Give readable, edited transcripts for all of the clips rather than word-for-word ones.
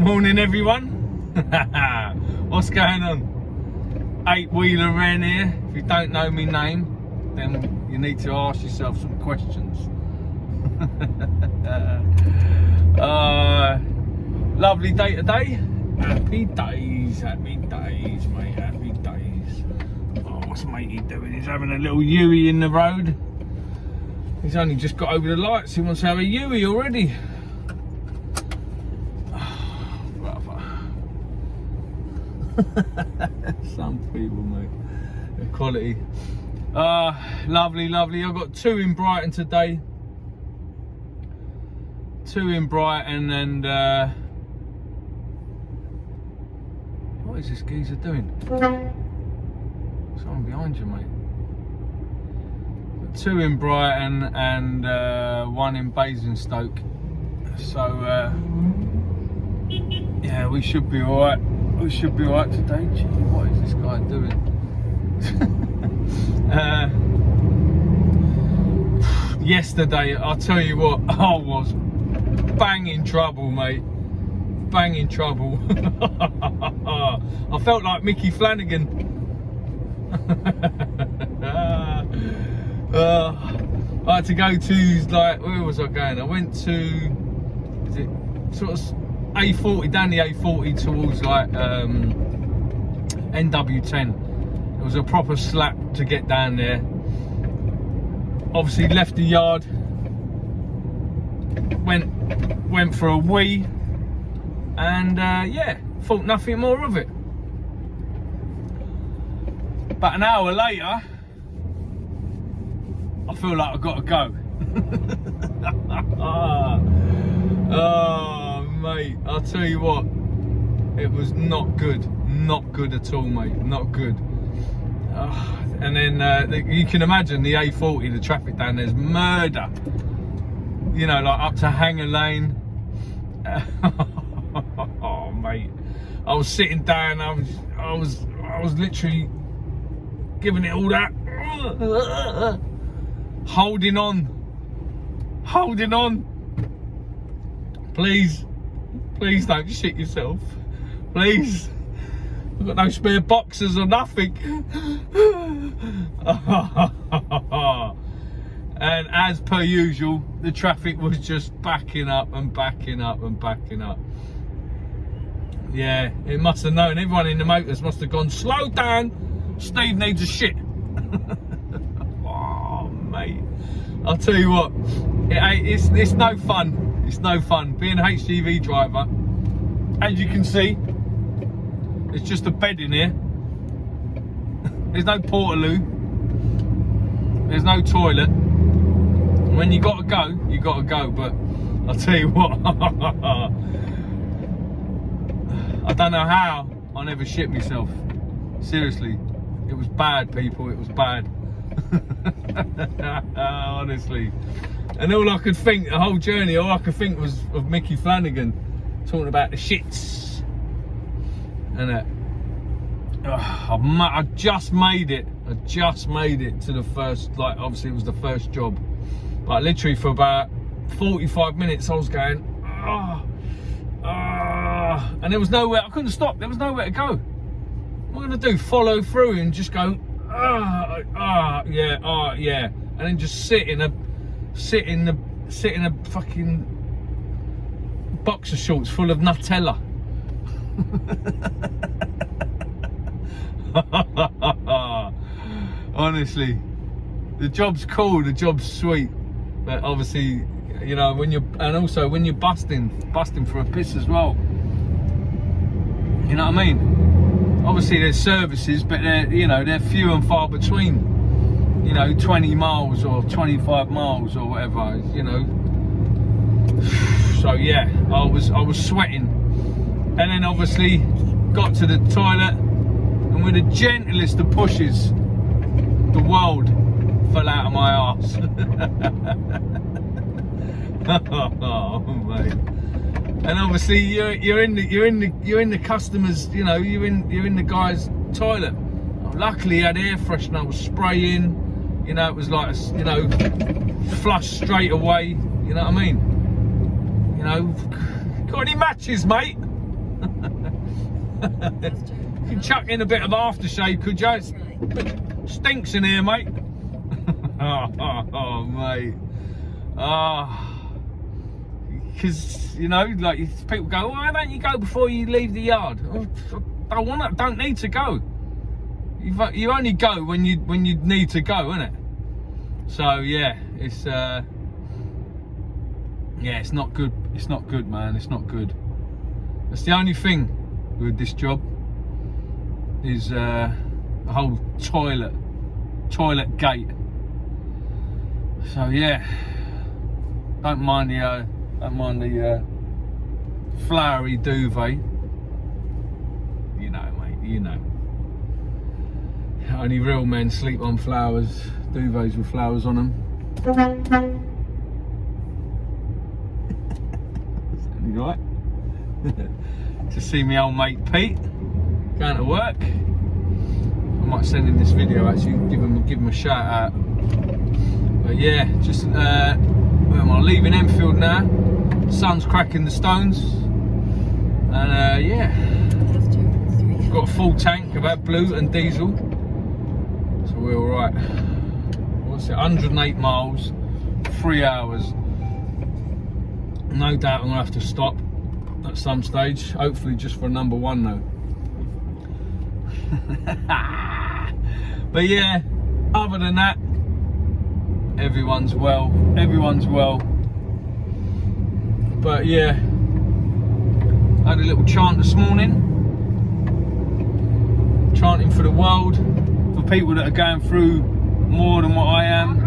Morning, everyone. What's going on? 8-wheeler around here. If you don't know me name, then you need to ask yourself some questions. Lovely day today. Happy days, mate. Happy days. Oh, what's matey doing? He's having a little Yui in the road. He's only just got over the lights. He wants to have a Yui already. Some people, mate. Quality. Lovely. I've got 2 in Brighton today. 2 in Brighton, and what is this geezer doing? Someone behind you, mate. 2 in Brighton and 1 in Basingstoke. So yeah, we should be alright. We should be alright today. Gee, what is this guy doing? Yesterday, I'll tell you what, I was banging trouble, mate. Banging trouble. I felt like Mickey Flanagan. I had to go to, like, where was I going? I went to, is it sort of A40, down the A40 towards like NW10. It was a proper slap to get down there. Obviously left the yard, went for a wee, and yeah, thought nothing more of it. But an hour later, I feel like I've got to go. Oh, mate, I'll tell you what, it was not good at all, mate, not good. And then you can imagine the A40, the traffic down there's murder, you know, like up to Hanger Lane. Oh, mate, I was sitting down, I was literally giving it all that, holding on. Please don't shit yourself. Please. I've got no spare boxes or nothing. And as per usual, the traffic was just backing up. Yeah, it must have known. Everyone in the motors must have gone, slow down, Steve needs a shit. Oh, mate. I'll tell you what, it's no fun. It's no fun being a HGV driver. As you can see, it's just a bed in here. There's no portaloo. There's no toilet. When you gotta go, you gotta go. But I'll tell you what, I don't know how I never shit myself. Seriously, it was bad, people. It was bad. Honestly. And all I could think, the whole journey, all I could think was of Mickey Flanagan talking about the shits. And I just made it to the first, like, obviously it was the first job. Like, literally for about 45 minutes I was going, and there was nowhere, I couldn't stop, there was nowhere to go. What am I gonna do? Follow through and just go, yeah, and then just sit in a fucking boxer shorts full of Nutella. Honestly, the job's cool, the job's sweet, but obviously, you know, when you're busting for a piss as well. You know what I mean? Obviously there's services, but they're few and far between. You know, 20 miles or 25 miles or whatever, you know. So yeah, I was sweating. And then obviously got to the toilet, and with the gentlest of pushes, the world fell out of my arse. Oh, mate. And obviously you're in the customers, you know, you're in the guy's toilet. Luckily he had air freshener, I was spraying, you know, it was like, you know, flush straight away, you know what I mean? You know, got any matches, mate? You can chuck in a bit of aftershave, could you? It stinks in here, mate. Oh, mate. Because, you know, like people go, why don't you go before you leave the yard? I don't need to go. You only go when you need to go, innit? So yeah, it's not good. It's not good, man. It's not good. That's the only thing with this job is the whole toilet gate. So yeah, don't mind the flowery duvet. You know, mate. You know. Only real men sleep on flowers, duvets with flowers on them. Sounding right. To see me old mate Pete going to work. I might send him this video actually, give him a shout out. But yeah, just where am I? Leaving Enfield now. Sun's cracking the stones, and yeah, got a full tank of AdBlue and diesel, so we're all right. What's it? 108 miles, 3 hours. No doubt I'm gonna have to stop at some stage. Hopefully, just for number one though. But yeah, other than that, everyone's well. Everyone's well. But yeah, I had a little chant this morning, chanting for the world, for people that are going through more than what I am.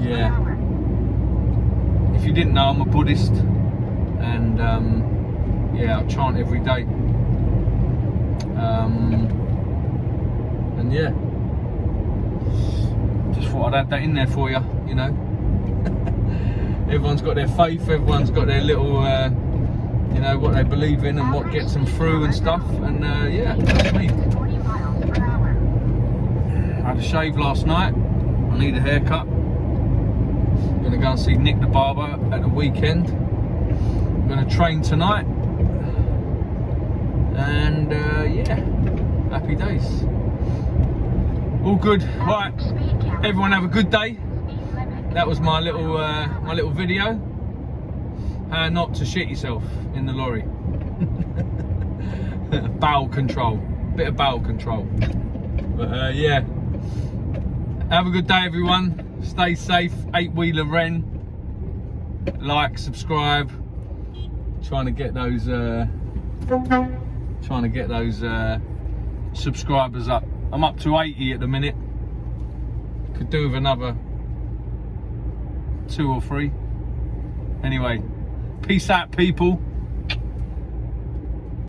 Yeah. If you didn't know, I'm a Buddhist, and yeah, I chant every day. And yeah, just thought I'd add that in there for you, you know. Everyone's got their faith, everyone's got their little, you know, what they believe in and what gets them through and stuff. And yeah, that's me. I had a shave last night. I need a haircut. I'm gonna go and see Nick the barber at the weekend. I'm gonna train tonight. And yeah, happy days. All good. Right, everyone have a good day. That was my little video. How not to shit yourself in the lorry. Bowel control, bit of bowel control. But yeah, have a good day, everyone. Stay safe. 8-wheeler Ren. Like, subscribe. Trying to get those subscribers up. I'm up to 80 at the minute. Could do with another 2 or 3. Anyway, peace out, people.